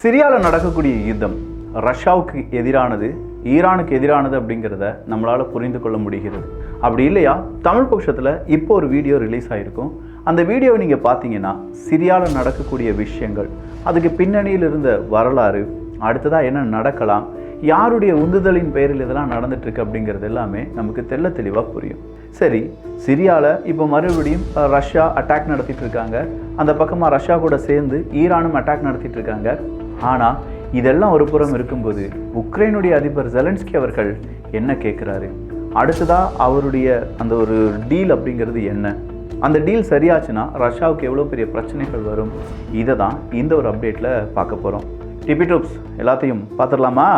சிரியாவில் நடக்கக்கூடிய யுத்தம் ரஷ்யாவுக்கு எதிரானது, ஈரானுக்கு எதிரானது அப்படிங்கிறத நம்மளால் புரிந்து கொள்ள முடிகிறது. அப்படி இல்லையா, தமிழ் பட்சத்தில் இப்போ ஒரு வீடியோ ரிலீஸ் ஆகிருக்கும். அந்த வீடியோவை நீங்கள் பார்த்தீங்கன்னா சிரியாவில் நடக்கக்கூடிய விஷயங்கள், அதுக்கு பின்னணியில் இருந்த வரலாறு, அடுத்ததாக என்ன நடக்கலாம், யாருடைய உந்துதலின் பெயரில் இதெல்லாம் நடந்துட்டுருக்கு அப்படிங்கிறது எல்லாமே நமக்கு தெள்ள தெளிவாக புரியும். சரி, சிரியாவில் இப்போ மறுபடியும் ரஷ்யா அட்டாக் நடத்திட்டு இருக்காங்க. அந்த பக்கமாக ரஷ்யா கூட சேர்ந்து ஈரானும் அட்டாக் நடத்திட்டு இருக்காங்க. ஆனால் இதெல்லாம் ஒரு புறம் இருக்கும்போது உக்ரைனுடைய அதிபர் ஜெலன்ஸ்கி அவர்கள் என்ன கேட்குறாரு, அடுத்ததாக அவருடைய அந்த ஒரு டீல் அப்படிங்கிறது என்ன, அந்த டீல் சரியாச்சுன்னா ரஷ்யாவுக்கு எவ்வளோ பெரிய பிரச்சனைகள் வரும், இதை தான் இந்த ஒரு அப்டேட்டில் பார்க்க போகிறோம். டிபி டூப்ஸ் எல்லாத்தையும் பார்த்துடலாமா?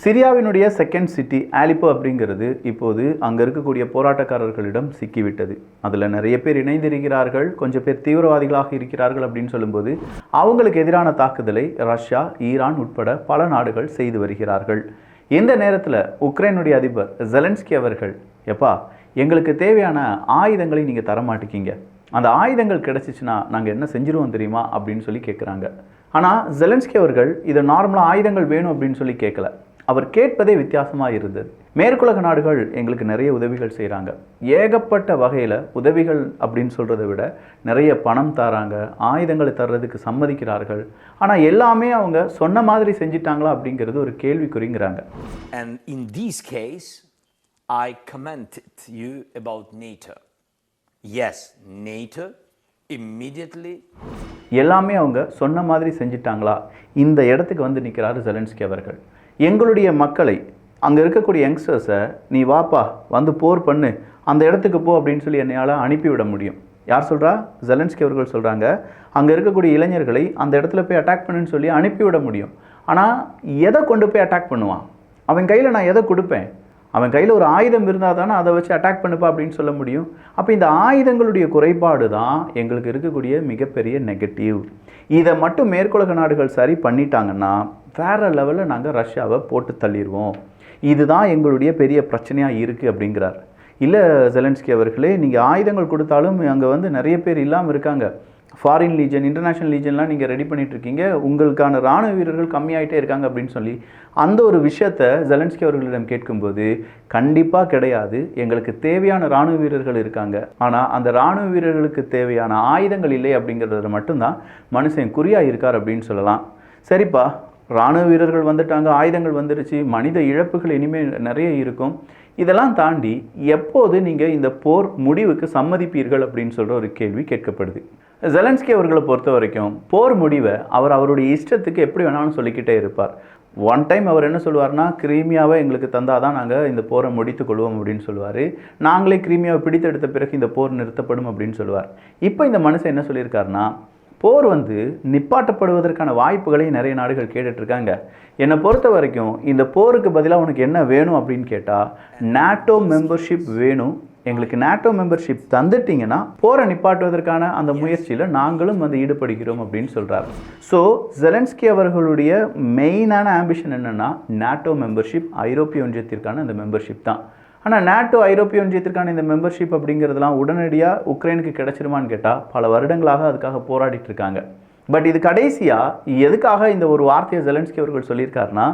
சிரியாவினுடைய செகண்ட் சிட்டி ஆலிப்போ அப்படிங்கிறது இப்போது அங்கே இருக்கக்கூடிய போராட்டக்காரர்களிடம் சிக்கிவிட்டது. அதில் நிறைய பேர் இணைந்திருக்கிறார்கள், கொஞ்சம் பேர் தீவிரவாதிகளாக இருக்கிறார்கள் அப்படின்னு சொல்லும்போது அவங்களுக்கு எதிரான தாக்குதலை ரஷ்யா, ஈரான் உட்பட பல நாடுகள் செய்து வருகிறார்கள். இந்த நேரத்தில் உக்ரைனுடைய அதிபர் ஜெலன்ஸ்கி அவர்கள், எப்பா எங்களுக்கு தேவையான ஆயுதங்களை நீங்கள் தரமாட்டிக்கிங்க, அந்த ஆயுதங்கள் கிடைச்சிச்சுன்னா நாங்கள் என்ன செஞ்சிருவோம் தெரியுமா அப்படின்னு சொல்லி கேட்குறாங்க. ஆனால் ஜெலன்ஸ்கி அவர்கள் இதை நார்மலாக ஆயுதங்கள் வேணும் அப்படின்னு சொல்லி கேட்கல. அவர் கேட்பதே வித்தியாசமாக இருந்தது. மேற்குலக நாடுகள் எங்களுக்கு நிறைய உதவிகள் செய்கிறாங்க, ஏகப்பட்ட வகையில் உதவிகள் அப்படின்னு சொல்கிறத விட நிறைய பணம் தராங்க, ஆயுதங்களை தர்றதுக்கு சம்மதிக்கிறார்கள். ஆனால் எல்லாமே அவங்க சொன்ன மாதிரி செஞ்சிட்டாங்களா அப்படிங்கிறது ஒரு கேள்விக்குறிங்கிறாங்க. And in this case, I commented you about NATO. Yes, NATO immediately. எல்லாமே அவங்க சொன்ன மாதிரி செஞ்சிட்டாங்களா? இந்த இடத்துக்கு வந்து நிற்கிறாரு ஜெலன்ஸ்கி அவர்கள். எங்களுடைய மக்களை, அங்கே இருக்கக்கூடிய யங்ஸ்டர்ஸை, நீ வாப்பா வந்து போர் பண்ணு, அந்த இடத்துக்கு போ அப்படின்னு சொல்லி என்னையால் அனுப்பிவிட முடியும். யார் சொல்கிறா? ஜெலன்ஸ்கி அவர்கள் சொல்கிறாங்க. அங்கே இருக்கக்கூடிய இளைஞர்களை அந்த இடத்துல போய் அட்டாக் பண்ணுன்னு சொல்லி அனுப்பிவிட முடியும். ஆனால் எதை கொண்டு போய் அட்டாக் பண்ணுவான்? அவன் கையில் நான் எதை கொடுப்பேன்? அவன் கையில் ஒரு ஆயுதம் இருந்தால் தானே அதை வச்சு அட்டாக் பண்ணுப்பா அப்படின்னு சொல்ல முடியும். அப்போ இந்த ஆயுதங்களுடைய குறைபாடு தான் எங்களுக்கு இருக்கக்கூடிய மிகப்பெரிய நெகட்டிவ். இதை மட்டும் மேற்குலக நாடுகள் சரி பண்ணிட்டாங்கன்னா வேறு லெவலில் நாங்கள் ரஷ்யாவை போட்டு தள்ளிடுவோம். இதுதான் எங்களுடைய பெரிய பிரச்சனையாக இருக்குது அப்படிங்கிறார். இல்லை ஜெலன்ஸ்கி அவர்களே, நீங்கள் ஆயுதங்கள் கொடுத்தாலும் அங்கே வந்து நிறைய பேர் இல்லாமல் இருக்காங்க. ஃபாரின் லீஜன், இன்டர்நேஷ்னல் லீஜன்லாம் நீங்கள் ரெடி பண்ணிகிட்ருக்கீங்க, உங்களுக்கான இராணுவ வீரர்கள் கம்மியாகிட்டே இருக்காங்க அப்படின்னு சொல்லி அந்த ஒரு விஷயத்தை ஜெலன்ஸ்கி அவர்களிடம் கேட்கும்போது, கண்டிப்பாக கிடையாது, எங்களுக்கு தேவையான இராணுவ வீரர்கள் இருக்காங்க, ஆனால் அந்த இராணுவ வீரர்களுக்கு தேவையான ஆயுதங்கள் இல்லை அப்படிங்கிறத மட்டும்தான் மனுஷன் குறியாக இருக்கார் அப்படின்னு சொல்லலாம். சரிப்பா, இராணுவ வீரர்கள் வந்துட்டாங்க, ஆயுதங்கள் வந்துருச்சு, மனித இழப்புகள் இனிமேல் நிறைய இருக்கும், இதெல்லாம் தாண்டி எப்போது நீங்கள் இந்த போர் முடிவுக்கு சம்மதிப்பீர்கள் அப்படின்னு சொல்கிற ஒரு கேள்வி கேட்கப்படுது. ஜெலன்ஸ்கி அவர்களை பொறுத்த வரைக்கும் போர் முடிவை அவர் அவருடைய இஷ்டத்துக்கு எப்படி வேணாலும் சொல்லிக்கிட்டே இருப்பார். ஒன் டைம் அவர் என்ன சொல்லுவார்னா, கிரீமியாவை எங்களுக்கு தந்தால் தான் நாங்கள் இந்த போரை முடித்து கொள்வோம் அப்படின்னு சொல்லுவார். நாங்களே கிரீமியாவை பிடித்தெடுத்த பிறகு இந்த போர் நிறுத்தப்படும் அப்படின்னு சொல்லுவார். இப்போ இந்த மனுஷன் என்ன சொல்லியிருக்காருன்னா, போர் வந்து நிப்பாட்டப்படுவதற்கான வாய்ப்புகளை நிறைய நாடுகள் கேட்டுட்ருக்காங்க. என்னை பொறுத்த வரைக்கும் இந்த போருக்கு பதிலாக உனக்கு என்ன வேணும் அப்படின்னு கேட்டால், நேட்டோ மெம்பர்ஷிப் வேணும், எங்களுக்கு நேட்டோ மெம்பர்ஷிப் தந்துட்டிங்கன்னா போரை நிப்பாட்டுவதற்கான அந்த முயற்சியில் நாங்களும் வந்து ஈடுபடுகிறோம் அப்படின்னு சொல்கிறார். ஸோ ஜெலன்ஸ்கி அவர்களுடைய மெயினான ஆம்பிஷன் என்னென்னா நேட்டோ மெம்பர்ஷிப், ஐரோப்பிய ஒன்றியத்திற்கான அந்த மெம்பர்ஷிப் தான். ஆனால் நேட்டோ, ஐரோப்பிய ஒன்றியத்திற்கான இந்த மெம்பர்ஷிப் அப்படிங்கிறதுலாம் உடனடியாக உக்ரைனுக்கு கிடைச்சிருமான்னு கேட்டால் பல வருடங்களாக அதுக்காக போராடிட்டு இருக்காங்க. பட் இது கடைசியாக எதுக்காக இந்த ஒரு வார்த்தையை ஜெலன்ஸ்கி அவர்கள் சொல்லியிருக்காருன்னா,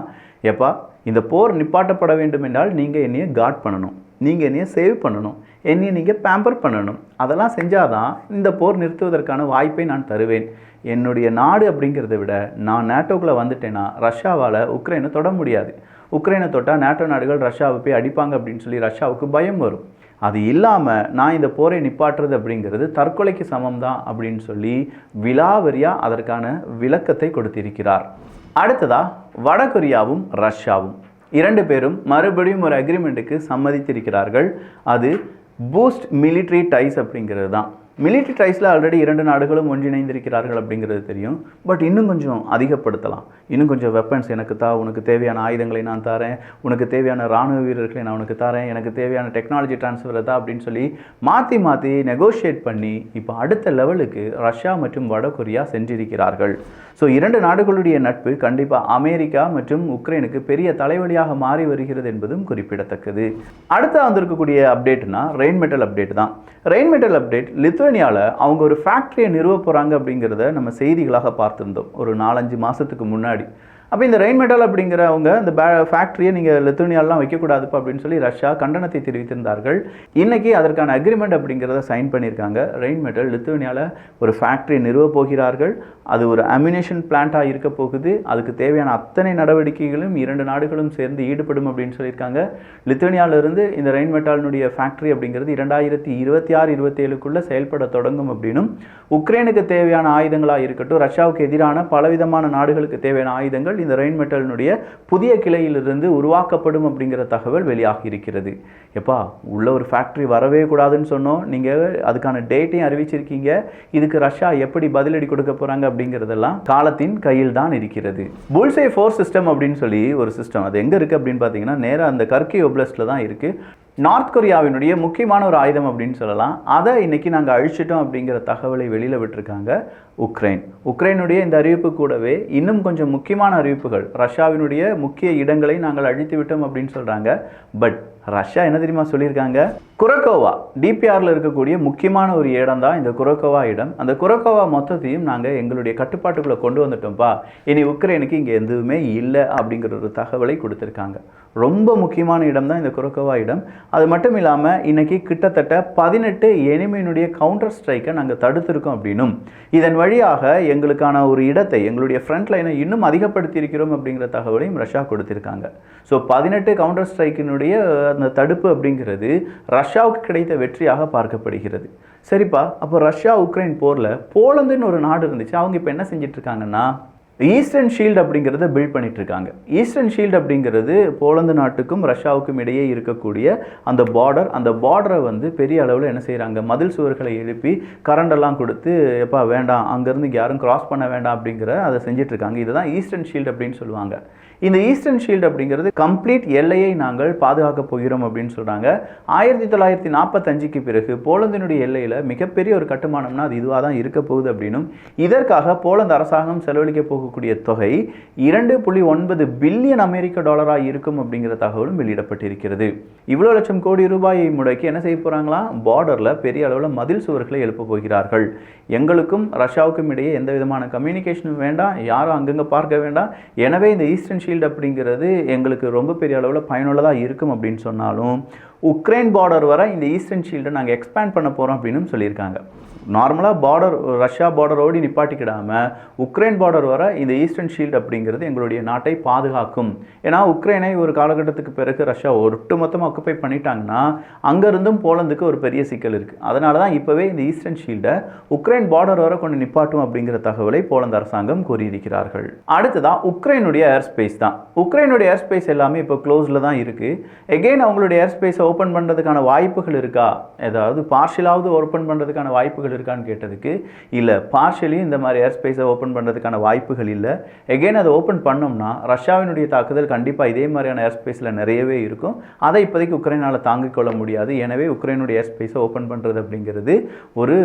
எப்பா இந்த போர் நிப்பாட்டப்பட வேண்டும் என்றால் நீங்கள் என்னையை காட் பண்ணணும், நீங்கள் என்னையை சேவ் பண்ணணும், என்னையை நீங்கள் பேம்பர் பண்ணணும், அதெல்லாம் செஞ்சாதான் இந்த போர் நிறுத்துவதற்கான வாய்ப்பை நான் தருவேன். என்னுடைய நாடு அப்படிங்கிறத விட நான் நேட்டோக்குள்ளே வந்துட்டேன்னா ரஷ்யாவால் உக்ரைனை தொட முடியாது, உக்ரைனை தொட்டால் நேட்டோ நாடுகள் ரஷ்யாவை போய் அடிப்பாங்க அப்படின்னு சொல்லி ரஷ்யாவுக்கு பயம் வரும். அது இல்லாமல் நான் இந்த போரை நிப்பாட்டுறது அப்படிங்கிறது தற்கொலைக்கு சமம் தான் அப்படின்னு சொல்லி விலாவரியாக அதற்கான விளக்கத்தை கொடுத்திருக்கிறார். அடுத்ததாக வடகொரியாவும் ரஷ்யாவும் இரண்டு பேரும் மறுபடியும் ஒரு அக்ரிமெண்ட்டுக்கு சம்மதித்திருக்கிறார்கள். அது பூஸ்ட் மிலிட்ரி டைஸ் அப்படிங்கிறது தான். மிலிட்ரி ட்ரைஸில் ஆல்ரெடி 2 நாடுகளும் ஒன்றிணைந்திருக்கிறார்கள் அப்படிங்கிறது தெரியும். பட் இன்னும் கொஞ்சம் அதிகப்படுத்தலாம். இன்னும் கொஞ்சம் வெப்பன்ஸ் எனக்கு உனக்கு தேவையான ஆயுதங்களை நான் தரேன், உனக்கு தேவையான இராணுவ வீரர்களை நான் உனக்கு தரேன், எனக்கு தேவையான டெக்னாலஜி ட்ரான்ஸ்ஃபர் தான் அப்படின்னு சொல்லி மாற்றி நெகோஷியேட் பண்ணி இப்போ அடுத்த லெவலுக்கு ரஷ்யா மற்றும் வடகொரியா சென்றிருக்கிறார்கள். ஸோ 2 நாடுகளுடைய நட்பு கண்டிப்பாக அமெரிக்கா மற்றும் உக்ரைனுக்கு பெரிய தலைவலியாக மாறி வருகிறது என்பதும் குறிப்பிடத்தக்கது. அடுத்து வந்திருக்கக்கூடிய அப்டேட்னா ரெயின் மெட்டல் அப்டேட் தான். ரெயின் மெட்டல் அப்டேட் லித்துவேனியாவில் அவங்க ஒரு ஃபேக்ட்ரியை நிறுவ போகிறாங்க அப்படிங்கிறத நம்ம செய்திகளாக பார்த்துருந்தோம் ஒரு 4-5 மாதத்துக்கு முன்னாடி. அப்போ இந்த ரெயின் மெட்டல் அப்படிங்கிறவங்க இந்த ஃபேக்ட்ரியை நீங்கள் லித்துவேனியாலாம் வைக்கக்கூடாதுப்பா அப்படின்னு சொல்லி ரஷ்யா கண்டனத்தை தெரிவித்திருந்தார்கள். இன்றைக்கி அதற்கான அக்ரிமெண்ட் அப்படிங்கிறத சைன் பண்ணியிருக்காங்க. ரெயின் மெட்டல் லித்துவேனியாவில் ஒரு ஃபேக்ட்ரியை நிறுவ போகிறார்கள். அது ஒரு அம்யூனேஷன் பிளான்ட்டாக இருக்க போகுது. அதுக்கு தேவையான அத்தனை நடவடிக்கைகளும் 2 நாடுகளும் சேர்ந்து ஈடுபடும் அப்படின்னு சொல்லியிருக்காங்க. லித்துவேனியாவிலிருந்து இந்த ரெயின் மெட்டாலினுடைய ஃபேக்ட்ரி அப்படிங்கிறது 2026-27க்குள்ளே செயல்பட தொடங்கும் அப்படின்னும், உக்ரைனுக்கு தேவையான ஆயுதங்களாக இருக்கட்டும், ரஷ்யாவுக்கு எதிரான பலவிதமான நாடுகளுக்கு தேவையான ஆயுதங்கள் இந்த ரெயின் மெட்டலினுடைய புதிய கிளையிலிருந்து உருவாக்கப்படும் அப்படிங்கிற தகவல் வெளியாகி இருக்கிறது. எப்பா உள்ள ஒரு ஃபேக்ட்ரி வரவே கூடாதுன்னு சொன்னோம், நீங்கள் அதுக்கான டேட்டையும் அறிவிச்சிருக்கீங்க. இதுக்கு ரஷ்யா எப்படி பதிலடி கொடுக்க போகிறாங்க அப்படிங்கிறதெல்லாம் காலத்தின் கையில் தான் இருக்கிறது. புல்சே 4 சிஸ்டம் அப்படின்னு சொல்லி ஒரு சிஸ்டம், அது எங்கே இருக்குது அப்படின்னு பார்த்தீங்கன்னா நேராக அந்த கர்கி ஒப்லஸ்ட்டில் தான் இருக்குது. நார்த் கொரியாவினுடைய முக்கியமான ஒரு ஆயுதம் அப்படின்னு சொல்லலாம். அதை இன்றைக்கி நாங்கள் அழிச்சிட்டோம் அப்படிங்கிற தகவலை வெளியில் விட்டுருக்காங்க உக்ரைனுடைய இந்த அறிவிப்பு கூடவே இன்னும் கொஞ்சம் முக்கியமான அறிவிப்புகள், ரஷ்யாவினுடைய முக்கிய இடங்களை நாங்கள் அழித்து விட்டோம் அப்படின்னு சொல்கிறாங்க. பட் ரஷ்யா என்ன தெரியுமா சொல்லியிருக்காங்க, குரக்கோவா டிபிஆரில் இருக்கக்கூடிய முக்கியமான ஒரு இடம் தான் இந்த குரக்கோவா இடம். அந்த குரக்கோவா மொத்தத்தையும் நாங்கள் எங்களுடைய கட்டுப்பாட்டுக்குள்ளே கொண்டு வந்துட்டோம்ப்பா, இனி உக்ரைனுக்கு இங்கே எதுவுமே இல்லை அப்படிங்கிற ஒரு தகவலை கொடுத்துருக்காங்க. ரொம்ப முக்கியமான இடம் தான் இந்த குரக்கோவா இடம். அது மட்டும் இல்லாமல் இன்றைக்கி கிட்டத்தட்ட 18 எனிமியினுடைய கவுண்டர் ஸ்ட்ரைக்கை நாங்கள் தடுத்திருக்கோம் அப்படின்னும், இதன் வழியாக எங்களுக்கான ஒரு இடத்தை, எங்களுடைய ஃப்ரண்ட் லைனை இன்னும் அதிகப்படுத்தி இருக்கிறோம் அப்படிங்கிற தகவலையும் ரஷ்யா கொடுத்திருக்காங்க. ஸோ 18 கவுண்டர் ஸ்ட்ரைக்கினுடைய அந்த தடுப்பு அப்படிங்கிறது ரஷ்யாவுக்கு கிடைத்த வெற்றியாக பார்க்கப்படுகிறது. சரிப்பா, அப்போ ரஷ்யா உக்ரைன் போரில் போலந்துன்னு ஒரு நாடு இருந்துச்சு, அவங்க இப்போ என்ன செஞ்சிட்டு இருக்காங்கன்னா ஈஸ்டர்ன் ஷீல்டு அப்படிங்கிறத பில்ட் பண்ணிட்டு இருக்காங்க. ஈஸ்டர்ன் ஷீல்டு அப்படிங்கிறது போலந்து நாட்டுக்கும் ரஷ்யாவுக்கும் இடையே இருக்கக்கூடிய அந்த பார்டரை வந்து பெரிய அளவில் என்ன செய்கிறாங்க, மதில் சுவர்களை எழுப்பி கரண்டெல்லாம் கொடுத்து எப்பா வேண்டாம் அங்கேருந்து யாரும் கிராஸ் பண்ண வேண்டாம் அப்படிங்கிற அதை செஞ்சுட்டு இருக்காங்க. இதுதான் ஈஸ்டர்ன் ஷீல்டு அப்படின்னு சொல்லுவாங்க. இந்த ஈஸ்டர்ன் ஷீல்டு அப்படிங்கிறது கம்ப்ளீட் எல்லையை நாங்கள் பாதுகாக்க போகிறோம் அப்படின்னு சொல்கிறாங்க. 1945க்கு பிறகு போலந்தினுடைய எல்லையில் மிகப்பெரிய ஒரு கட்டுமானம்னா அது இதுவாக தான் இருக்க போகுது அப்படின்னும், இதற்காக போலந்து அரசாங்கம் செலவழிக்க போகக்கூடிய தொகை 2.9 பில்லியன் அமெரிக்க டாலராக இருக்கும் அப்படிங்கிற தகவலும் வெளியிடப்பட்டிருக்கிறது. இவ்வளோ லட்சம் கோடி ரூபாயை முடக்கி என்ன செய்ய போகிறாங்களா, பார்டரில் பெரிய அளவில் மதில் சுவர்களை எழுப்ப போகிறார்கள். எங்களுக்கும் ரஷ்யாவுக்கும் இடையே எந்த விதமான கம்யூனிகேஷனும் வேண்டாம், யாரும் அங்கங்கே பார்க்க வேண்டாம். எனவே இந்த ஈஸ்டர்ன் ஷீல்டு அப்படிங்கிறது எங்களுக்கு ரொம்ப பெரிய அளவில் பயனுள்ளதாக இருக்கும் அப்படின்னு சொன்னாலும், உக்ரைன் பார்டர் வர இந்த ஈஸ்டர்ன் ஷீல்டை நாங்கள் எக்ஸ்பேண்ட் பண்ண போகிறோம் அப்படின்னு சொல்லியிருக்காங்க. நார்மலாக ரஷ்யா பார்டரோடு நிப்பாட்டிக்கிடாமல் உக்ரைன் பார்டர் வர இந்த ஈஸ்டர்ன் ஷீல்டு அப்படிங்கிறது எங்களுடைய நாட்டை பாதுகாக்கும். ஏன்னா உக்ரைனை ஒரு காலகட்டத்துக்கு பிறகு ரஷ்யா ஒட்டுமொத்தமாக ஆக்குபை பண்ணிட்டாங்கன்னா அங்கேருந்தும் போலந்துக்கு ஒரு பெரிய சிக்கல் இருக்குது. அதனால தான் இப்போவே இந்த ஈஸ்டர்ன் ஷீல்டை உக்ரைன் பார்டர் வர கொண்டு நிப்பாட்டும் அப்படிங்கிற தகவலை போலந்து அரசாங்கம் கூறியிருக்கிறார்கள். அடுத்ததான் உக்ரைனுடைய ஏர் ஸ்பேஸ் தான். உக்ரைனுடைய ஏர் ஸ்பேஸ் எல்லாமே இப்போ க்ளோஸில் தான் இருக்குது. எகெயின் அவங்களுடைய ஏர் ஸ்பேஸை ஓப்பன் பண்ணுறதுக்கான வாய்ப்புகள் இருக்கா, ஏதாவது பார்ஷியலாவது ஓப்பன் பண்ணுறதுக்கான வாய்ப்புகள் இருக்கான்னு கேட்டதுக்கு இல்லை, பார்ஷியலி இந்த மாதிரி ஏர் ஸ்பேஸை ஓப்பன் பண்ணுறதுக்கான வாய்ப்புகள் இல்லை. எகெயின் அதை ஓப்பன் பண்ணோம்னா ரஷ்யாவினுடைய தாக்குதல் கண்டிப்பாக இதே மாதிரியான ஏர் ஸ்பேஸில் நிறையவே இருக்கும். அதை இப்போதைக்கு உக்ரைனால் தாங்கிக் கொள்ள முடியாது. எனவே உக்ரைனுடைய ஏர் ஸ்பேஸை ஓப்பன் பண்ணுறது அப்படிங்கிறது ஒரு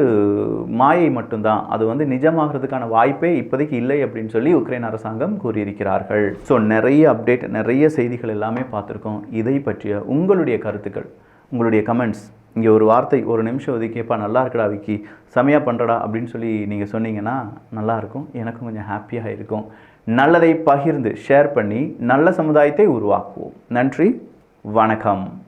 மாயை மட்டும்தான், அது வந்து நிஜமாகிறதுக்கான வாய்ப்பே இப்போதைக்கு இல்லை அப்படின்னு சொல்லி உக்ரைன் அரசாங்கம் கூறியிருக்கிறார்கள். ஸோ நிறைய அப்டேட், நிறைய செய்திகள் எல்லாமே பார்த்துருக்கோம். இதை பற்றிய உங்களுடைய கருத்துக்கள், உங்களுடைய கமெண்ட்ஸ், இங்கே ஒரு வார்த்தை ஒரு நிமிஷம் ஒதுக்கிப்பா நல்லா இருக்குடா விக்கி, செமையாக பண்ணுறடா அப்படின்னு சொல்லி நீங்கள் சொன்னீங்கன்னா நல்லாயிருக்கும், எனக்கும் கொஞ்சம் ஹாப்பியாக இருக்கும். நல்லதை பகிர்ந்து ஷேர் பண்ணி நல்ல சமுதாயத்தை உருவாக்குவோம். நன்றி, வணக்கம்.